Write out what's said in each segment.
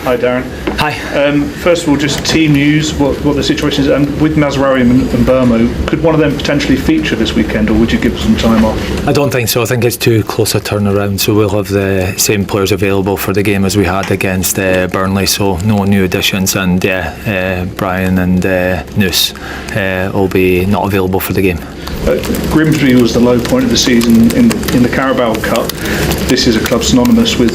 Hi Darren. Hi. First of all, just team news, what the situation is, and with Mazraoui and Mbeumo, could one of them potentially feature this weekend, or would you give them some time off? I don't think so. I think it's too close a turnaround, so we'll have the same players available for the game as we had against Burnley, so no new additions, and Bryan and Noose will be not available for the game. Grimsby was the low point of the season in the Carabao Cup. This is a club synonymous with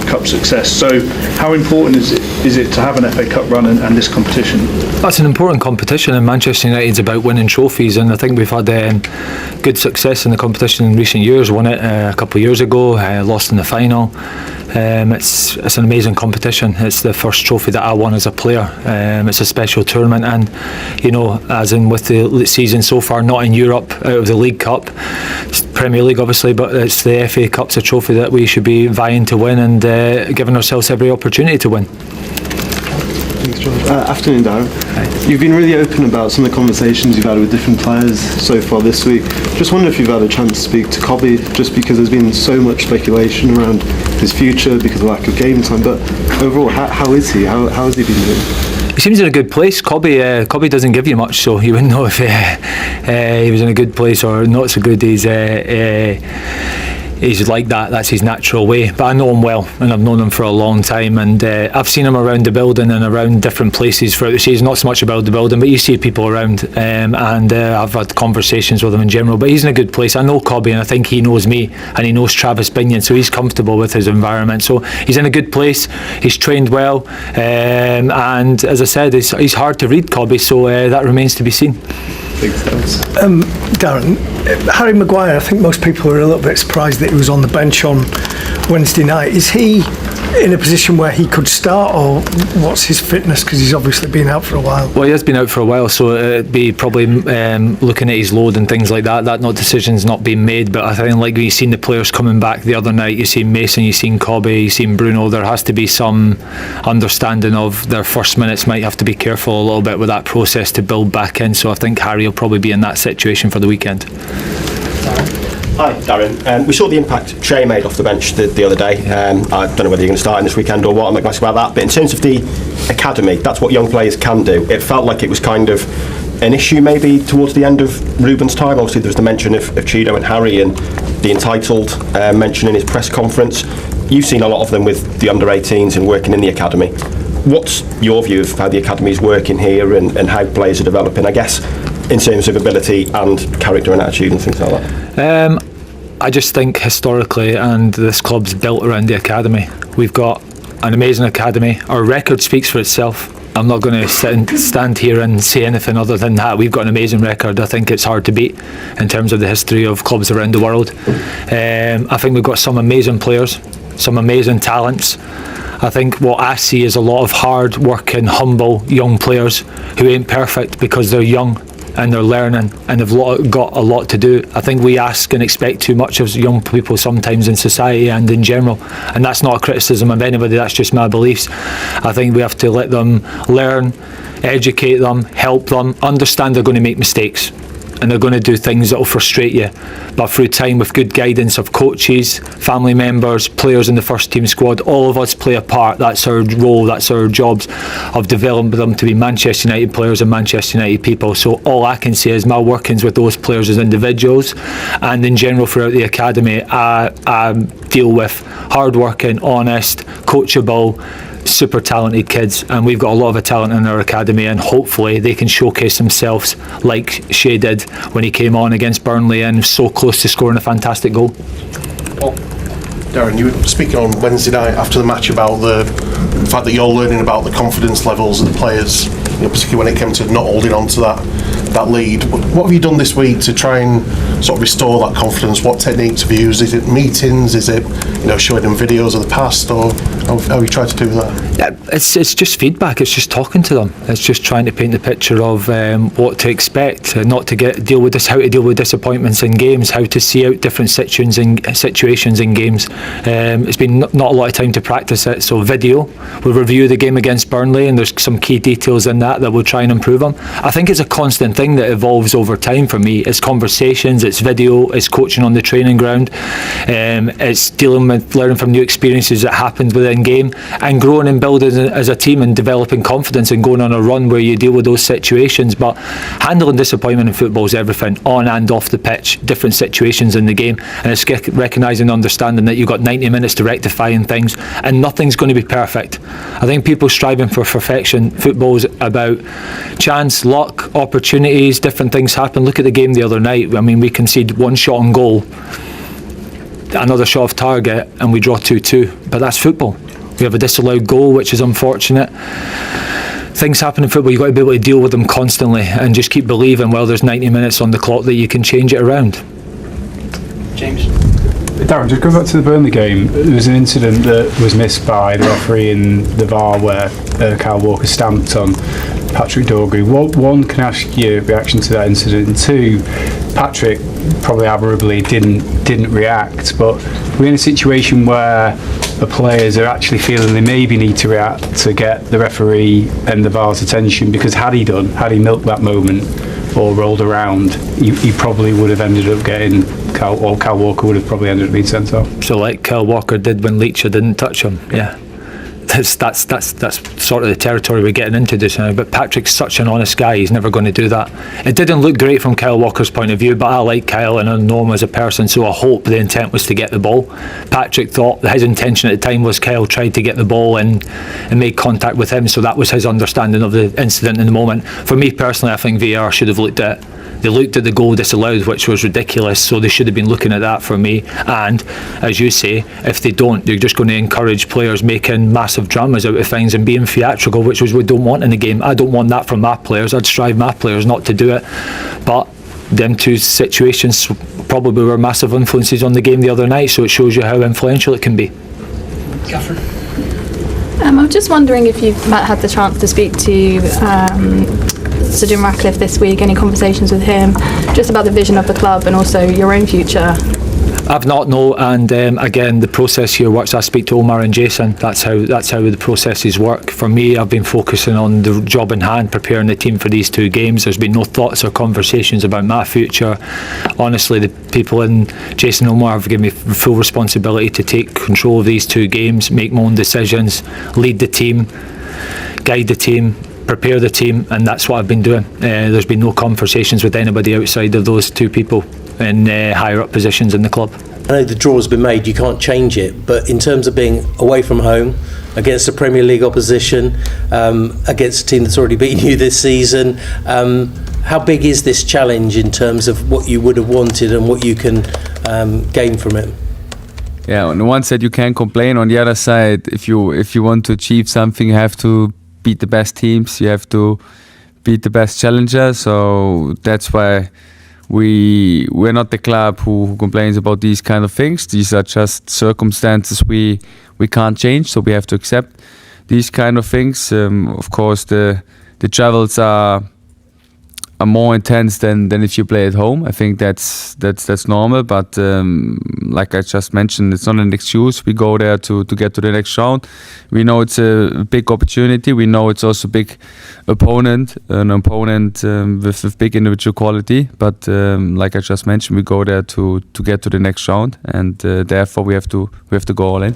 cup success, so how important is it to have an FA Cup run and this competition? That's an important competition, and Manchester United's about winning trophies, and I think we've had good success in the competition in recent years. Won it a couple of years ago, lost in the final. It's an amazing competition. It's the first trophy that I won as a player. It's a special tournament, and as in with the season so far, not in Europe, out of the League Cup, it's Premier League obviously, but it's the FA Cup's a trophy that we should be vying to win and giving ourselves every opportunity to win. Thanks, George. Afternoon, Darren. Hi. You've been really open about some of the conversations you've had with different players so far this week. Just wonder if you've had a chance to speak to Cobby, just because there's been so much speculation around his future because of lack of game time. But overall, how is he? How has he been doing? He seems in a good place. Cobby doesn't give you much, so you wouldn't know if he was in a good place or not so good. He's like that. That's his natural way. But I know him well, and I've known him for a long time, and I've seen him around the building and around different places throughout the season. Not so much about the building, but you see people around, and I've had conversations with him in general. But he's in a good place. I know Cobby, and I think he knows me, and he knows Travis Binion, so he's comfortable with his environment. So he's in a good place. He's trained well, and as I said, he's hard to read, Cobby. So that remains to be seen. Darren, Harry Maguire, I think most people are a little bit surprised that he was on the bench on Wednesday night. Is he in a position where he could start, or what's his fitness, because he's obviously been out for a while? Well, he has been out for a while, so it'd be probably looking at his load and things like that. That decision's not been made, but I think like you've seen the players coming back the other night, you've seen Mason, you've seen Cobby, you've seen Bruno, there has to be some understanding of their first minutes. Might have to be careful a little bit with that process to build back in, so I think Harry will probably be in that situation for the weekend. Hi Darren, we saw the impact Shea made off the bench the other day. I don't know whether you're going to start in this weekend or what, I'm not going to ask about that, but in terms of the academy, that's what young players can do. It felt like it was kind of an issue maybe towards the end of Ruben's time. Obviously there was the mention of Chido and Harry and the entitled mention in his press conference. You've seen a lot of them with the under-18s and working in the academy. What's your view of how the academy is working here and how players are developing, I guess, in terms of ability and character and attitude and things like that? I just think historically, and this club's built around the academy. We've got an amazing academy. Our record speaks for itself. I'm not going to stand here and say anything other than that. We've got an amazing record. I think it's hard to beat in terms of the history of clubs around the world. I think we've got some amazing players, some amazing talents. I think what I see is a lot of hard working, humble young players who ain't perfect because they're young and they're learning and have got a lot to do. I think we ask and expect too much of young people sometimes in society and in general, and that's not a criticism of anybody, that's just my beliefs. I think we have to let them learn, educate them, help them, understand they're going to make mistakes and they're going to do things that will frustrate you, but through time, with good guidance of coaches, family members, players in the first team squad, all of us play a part. That's our role, that's our jobs, of developing them to be Manchester United players and Manchester United people. So all I can say is my workings with those players as individuals and in general throughout the academy, I deal with hard-working, honest, coachable, super talented kids, and we've got a lot of talent in our academy, and hopefully they can showcase themselves like Shea did when he came on against Burnley and so close to scoring a fantastic goal. Darren, you were speaking on Wednesday night after the match about the fact that you're learning about the confidence levels of the players, particularly when it came to not holding on to that lead. What have you done this week to try and sort of restore that confidence? What techniques have you used? Is it meetings? Is it showing them videos of the past, or how have you tried to do that? Yeah, it's just feedback. It's just talking to them. It's just trying to paint the picture of what to expect, not to deal with this, how to deal with disappointments in games, how to see out different situations in games. It's been not a lot of time to practice it, so video we'll review the game against Burnley, and there's some key details in that we'll try and improve on. I think it's a constant thing that evolves over time for me. It's conversations, it's video, it's coaching on the training ground, it's dealing with learning from new experiences that happened within game, and growing and building as a team and developing confidence and going on a run where you deal with those situations. But handling disappointment in football is everything, on and off the pitch, different situations in the game, and it's recognising and understanding that you've got 90 minutes to rectifying things, and nothing's going to be perfect. I think people striving for perfection, football's about chance, luck, opportunities, different things happen. Look at the game the other night. I mean, we conceded one shot on goal, another shot off target, and we draw 2-2, but that's football. We have a disallowed goal, which is unfortunate. Things happen in football, you've got to be able to deal with them constantly and just keep believing while there's 90 minutes on the clock that you can change it around. James? Darren, just going back to the Burnley game, there was an incident that was missed by the referee in the VAR where Kyle Walker stamped on Patrick Dorgu. One, can I ask your reaction to that incident? And two, Patrick probably admirably didn't react, but we're in a situation where the players are actually feeling they maybe need to react to get the referee and the VAR's attention, because had he milked that moment or rolled around, he probably would have ended up getting Kyle Walker would have probably ended up being sent off. So like Kyle Walker did when Leitcher didn't touch him, yeah. That's sort of the territory we're getting into just now. But Patrick's such an honest guy, he's never going to do that. It didn't look great from Kyle Walker's point of view, but I like Kyle and I know him as a person, so I hope the intent was to get the ball. Patrick thought that his intention at the time was Kyle tried to get the ball and make contact with him, so that was his understanding of the incident in the moment. For me personally, I think VAR should have looked at the goal disallowed, which was ridiculous, so they should have been looking at that for me. And as you say, if they don't, they're just going to encourage players making massive dramas out of things and being theatrical, which we don't want in the game. I don't want that from my players. I'd strive my players not to do it, but them two situations probably were massive influences on the game the other night, so it shows you how influential it can be. Catherine? I'm just wondering if you've had the chance to speak to Sir Jim Ratcliffe this week, any conversations with him just about the vision of the club and also your own future? I've not, no, and again, the process here works. I speak to Omar and Jason. That's how the processes work. For me, I've been focusing on the job in hand, preparing the team for these two games. There's been no thoughts or conversations about my future. Honestly, the people in Jason and Omar have given me full responsibility to take control of these two games, make my own decisions, lead the team, guide the team, prepare the team, and that's what I've been doing. There's been no conversations with anybody outside of those two people in higher up positions in the club. I know the draw's been made, you can't change it, but in terms of being away from home against a Premier League opposition, against a team that's already beaten you this season, how big is this challenge in terms of what you would have wanted and what you can gain from it? Yeah, on the one side you can't complain. On the other side, if you want to achieve something, you have to beat the best teams, you have to beat the best challengers. So that's why we're not the club who complains about these kind of things. These are just circumstances we can't change, so we have to accept these kind of things. Of course, the travels are more intense than if you play at home. I think that's normal, but like I just mentioned, it's not an excuse. We go there to get to the next round. We know it's a big opportunity. We know it's also a big opponent, an opponent with big individual quality. But like I just mentioned, we go there to get to the next round, and therefore we have to go all in.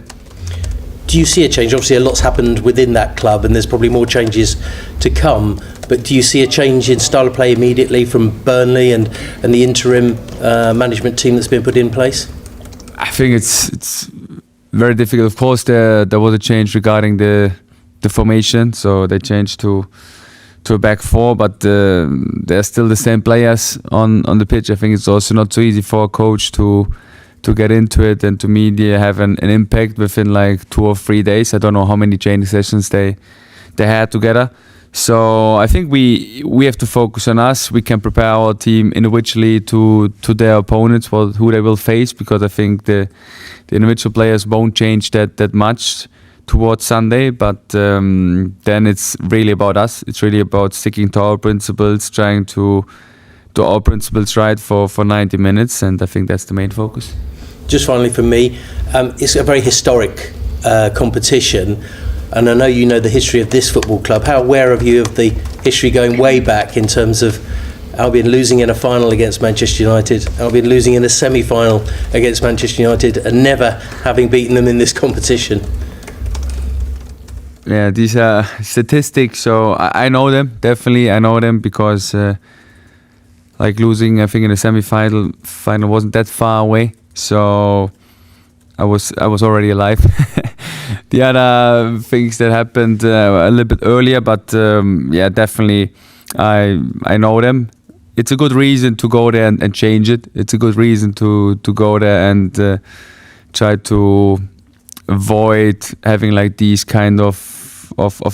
Do you see a change? Obviously, a lot's happened within that club, and there's probably more changes to come. But do you see a change in style of play immediately from Burnley and the interim management team that's been put in place? I think it's very difficult. Of course, there was a change regarding the formation, so they changed to a back four, but they're still the same players on the pitch. I think it's also not so easy for a coach to get into it and to media have an impact within like 2 or 3 days. I don't know how many training sessions they had together. So I think we have to focus on us. We can prepare our team individually to their opponents, who they will face, because I think the individual players won't change that much towards Sunday. But then it's really about us. It's really about sticking to our principles, trying to do our principles right for 90 minutes, and I think that's the main focus. Just finally for me, it's a very historic competition. and I know you know the history of this football club. How aware are you of the history going way back in terms of Albion losing in a final against Manchester United, Albion losing in a semi-final against Manchester United, and never having beaten them in this competition? Yeah, these are statistics, so I know them, definitely. I know them because like losing, I think, in the semi-final wasn't that far away, so I was already alive. The other things that happened a little bit earlier, but yeah, definitely I know them. It's a good reason to go there and change it. It's a good reason to go there and try to avoid having like these kind of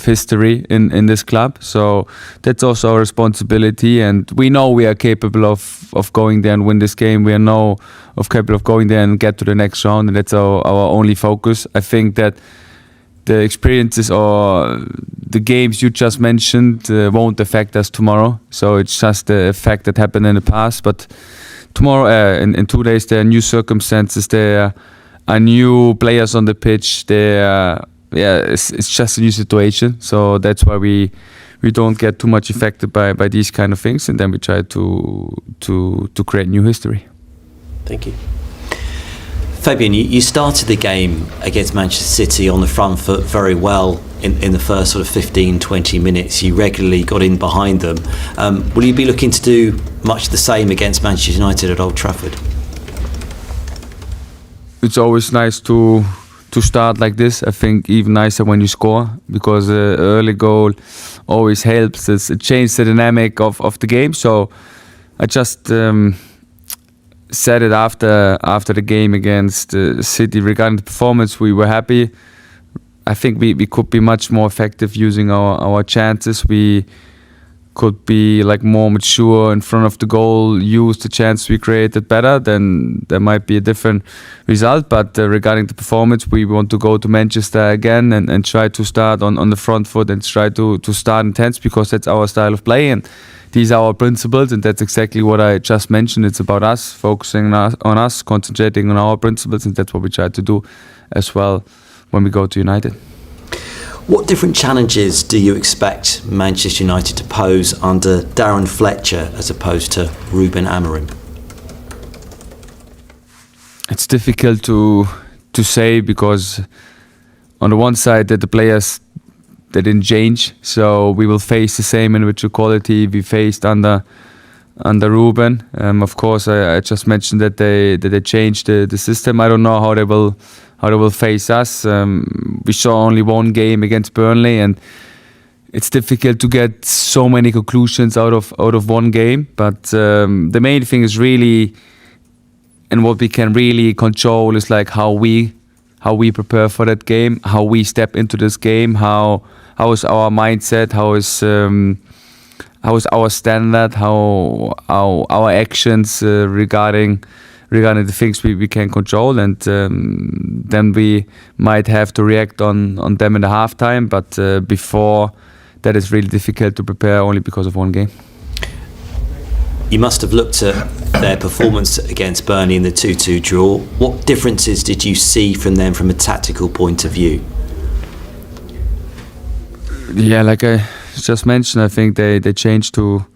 history in this club. So that's also our responsibility, and we know we are capable of going there and win this game. We are capable of going there and get to the next round, and that's our only focus. I think that the experiences or the games you just mentioned won't affect us tomorrow. So it's just the effect that happened in the past. But tomorrow, in 2 days, there are new circumstances. There are new players on the pitch. It's just a new situation. So that's why we don't get too much affected by these kind of things, and then we try to create new history. Thank you. Fabian, you started the game against Manchester City on the front foot very well in the first sort of 15, 20 minutes. You regularly got in behind them. Will you be looking to do much the same against Manchester United at Old Trafford? It's always nice to start like this. I think even nicer when you score, because an early goal always helps. It changes the dynamic of the game. So I just said it after the game against City regarding the performance. We were happy. I think we could be much more effective using our chances. We could be like more mature in front of the goal, use the chance we created better, then there might be a different result. But regarding the performance, we want to go to Manchester again and try to start on the front foot and try to start intense, because that's our style of play and these are our principles, and that's exactly what I just mentioned. It's about us, focusing on us, concentrating on our principles, and that's what we try to do as well when we go to United. What different challenges do you expect Manchester United to pose under Darren Fletcher as opposed to Ruben Amorim? It's difficult to say, because on the one side that the players, they didn't change, so we will face the same individual quality we faced under Ruben. Of course, I just mentioned that they changed the system. I don't know how they will face us. We saw only one game against Burnley, and it's difficult to get so many conclusions out of one game. But the main thing is really, and what we can really control is like how we prepare for that game, how we step into this game, how is our mindset, how is our standard, how our actions regarding the things we can control, and then we might have to react on them in the halftime. But before that, is really difficult to prepare only because of one game. You must have looked at their performance against Burnley in the 2-2 draw. What differences did you see from them from a tactical point of view? Yeah, like I just mentioned, I think they changed to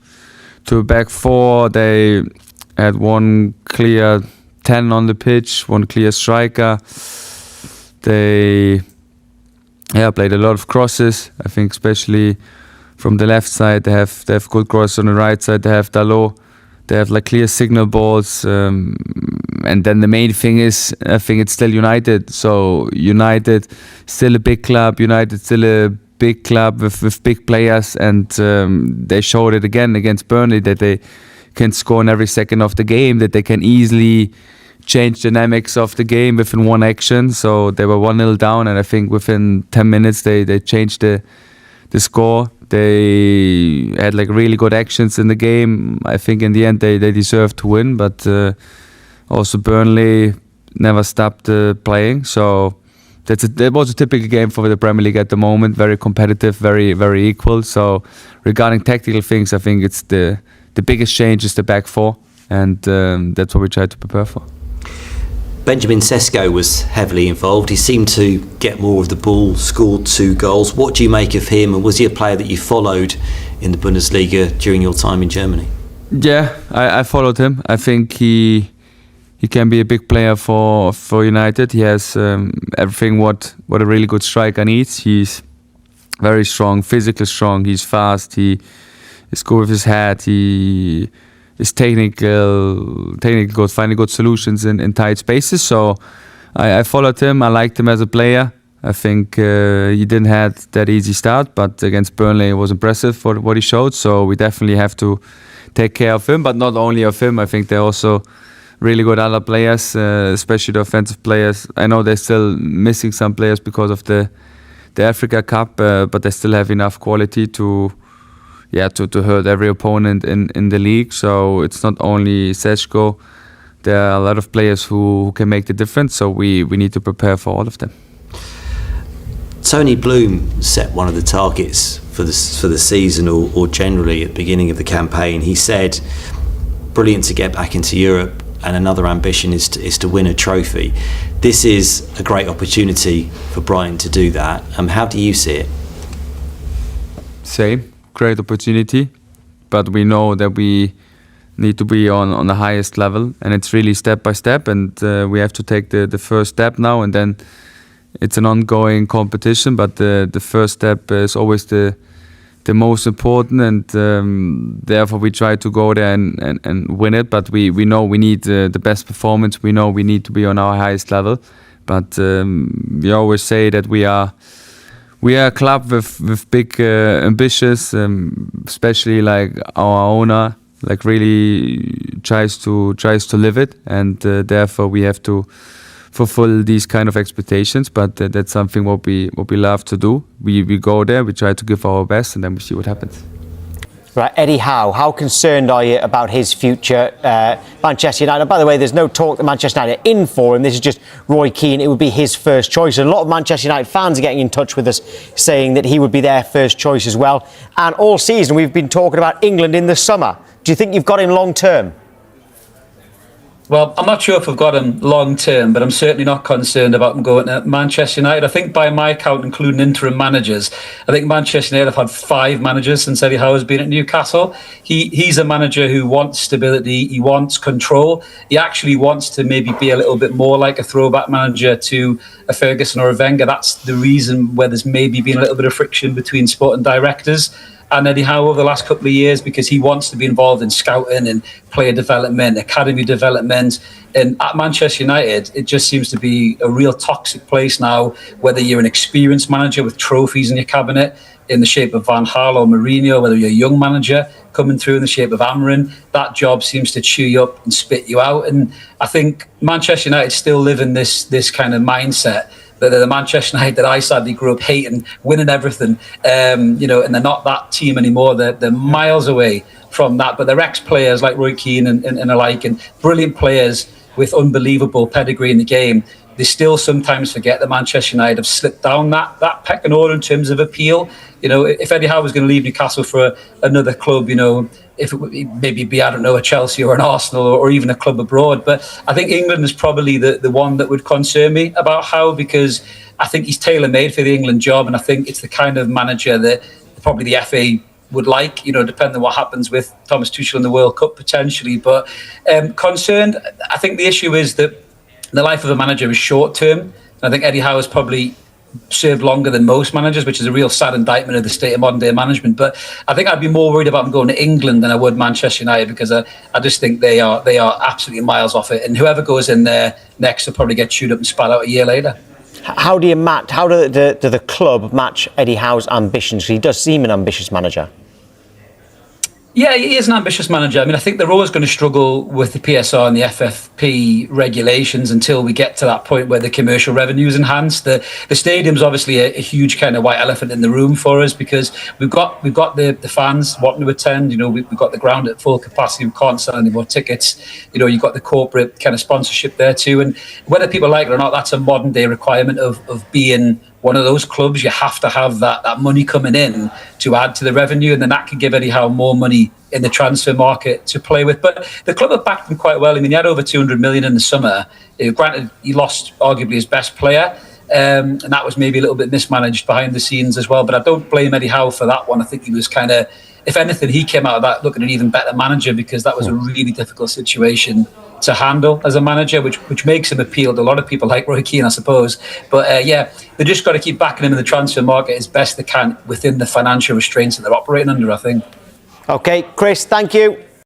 a back four. They had one clear 10 on the pitch, one clear striker. They played a lot of crosses. I think especially from the left side, they have good crosses. On the right side, they have Dalot. They have like clear signal balls. And then the main thing is, I think it's still United. So United, still a big club. United, still a big club with big players. And they showed it again against Burnley, that they can score in every second of the game, that they can easily change dynamics of the game within one action. So they were 1-0 down, and I think within 10 minutes they changed the score. They had like really good actions in the game. I think in the end they deserved to win, but also Burnley never stopped playing. So that was a typical game for the Premier League at the moment. Very competitive, very, very equal. So regarding tactical things, I think it's the biggest change is the back four, and that's what we try to prepare for. Benjamin Sesko was heavily involved. He seemed to get more of the ball, scored 2 goals. What do you make of him, and was he a player that you followed in the Bundesliga during your time in Germany? Yeah, I followed him. I think he can be a big player for United. He has everything what a really good striker needs. He's very strong, physically strong. He's fast. He is good with his head. He is technical good, finding good solutions in tight spaces. So I followed him. I liked him as a player. I think he didn't have that easy start, but against Burnley it was impressive for what he showed. So we definitely have to take care of him, but not only of him. I think they're also really good other players, especially the offensive players. I know they're still missing some players because of the Africa Cup, but they still have enough quality to hurt every opponent in the league. So it's not only Sesko. There are a lot of players who can make the difference. So we need to prepare for all of them. Tony Bloom set one of the targets for the season or generally at the beginning of the campaign. He said, brilliant to get back into Europe, and another ambition is to win a trophy. This is a great opportunity for Brighton to do that. How do you see it? Same, great opportunity, but we know that we need to be on the highest level, and it's really step by step, and we have to take the first step now, and then it's an ongoing competition, but the first step is always the most important, and therefore we try to go there and win it. But we know we need the best performance. We know we need to be on our highest level. But we always say that we are a club with big ambitions, especially like our owner, like really tries to live it, and therefore we have to fulfill these kind of expectations, but that's something what we love to do. We go there, we try to give our best, and then we see what happens. Right, Eddie Howe, how concerned are you about his future? Manchester United, by the way, there's no talk that Manchester United are in for him. This is just Roy Keane. It would be his first choice. And a lot of Manchester United fans are getting in touch with us saying that he would be their first choice as well. And all season we've been talking about England in the summer. Do you think you've got him long term? Well, I'm not sure if we've got him long term, but I'm certainly not concerned about him going to Manchester United. I think by my count, including interim managers, I think Manchester United have had 5 managers since Eddie Howe has been at Newcastle. He's a manager who wants stability, he wants control. He actually wants to maybe be a little bit more like a throwback manager to a Ferguson or a Wenger. That's the reason where there's maybe been a little bit of friction between sporting directors and Eddie Howe over the last couple of years, because he wants to be involved in scouting and player development, academy development. And at Manchester United, it just seems to be a real toxic place now, whether you're an experienced manager with trophies in your cabinet in the shape of Van Gaal or Mourinho, whether you're a young manager coming through in the shape of Amrin, that job seems to chew you up and spit you out. And I think Manchester United still live in this kind of mindset that they're the Manchester United that I sadly grew up hating, winning everything, and they're not that team anymore. They're miles away from that. But they're ex-players like Roy Keane and alike, and brilliant players with unbelievable pedigree in the game. They still sometimes forget that Manchester United have slipped down that pecking order in terms of appeal. If Eddie Howe was going to leave Newcastle for another club, if it would maybe be, I don't know, a Chelsea or an Arsenal or even a club abroad. But I think England is probably the one that would concern me about Howe, because I think he's tailor-made for the England job, and I think it's the kind of manager that probably the FA would like, depending on what happens with Thomas Tuchel in the World Cup potentially. But concerned, I think the issue is that the life of a manager is short-term. I think Eddie Howe has probably served longer than most managers, which is a real sad indictment of the state of modern day management. But I think I'd be more worried about him going to England than I would Manchester United, because I just think they are absolutely miles off it. And whoever goes in there next will probably get chewed up and spat out a year later. How do the club match Eddie Howe's ambitions? He does seem an ambitious manager. Yeah, he is an ambitious manager. I mean, I think they're always going to struggle with the PSR and the FFP regulations until we get to that point where the commercial revenue is enhanced. The stadium's obviously a huge kind of white elephant in the room for us, because we've got the fans wanting to attend. We've got the ground at full capacity. We can't sell any more tickets. You've got the corporate kind of sponsorship there too. And whether people like it or not, that's a modern day requirement of being one of those clubs, you have to have that money coming in to add to the revenue, and then that could give Eddie Howe more money in the transfer market to play with. But the club have backed him quite well. I mean, he had over 200 million in the summer. Granted, he lost arguably his best player, and that was maybe a little bit mismanaged behind the scenes as well. But I don't blame Eddie Howe for that one. I think he was kind of, if anything, he came out of that looking an even better manager, because that was a really difficult situation to handle as a manager, which makes him appeal to a lot of people like Roy Keane, I suppose. But yeah, they just got to keep backing him in the transfer market as best they can within the financial restraints that they're operating under, I think. Okay, Chris, thank you.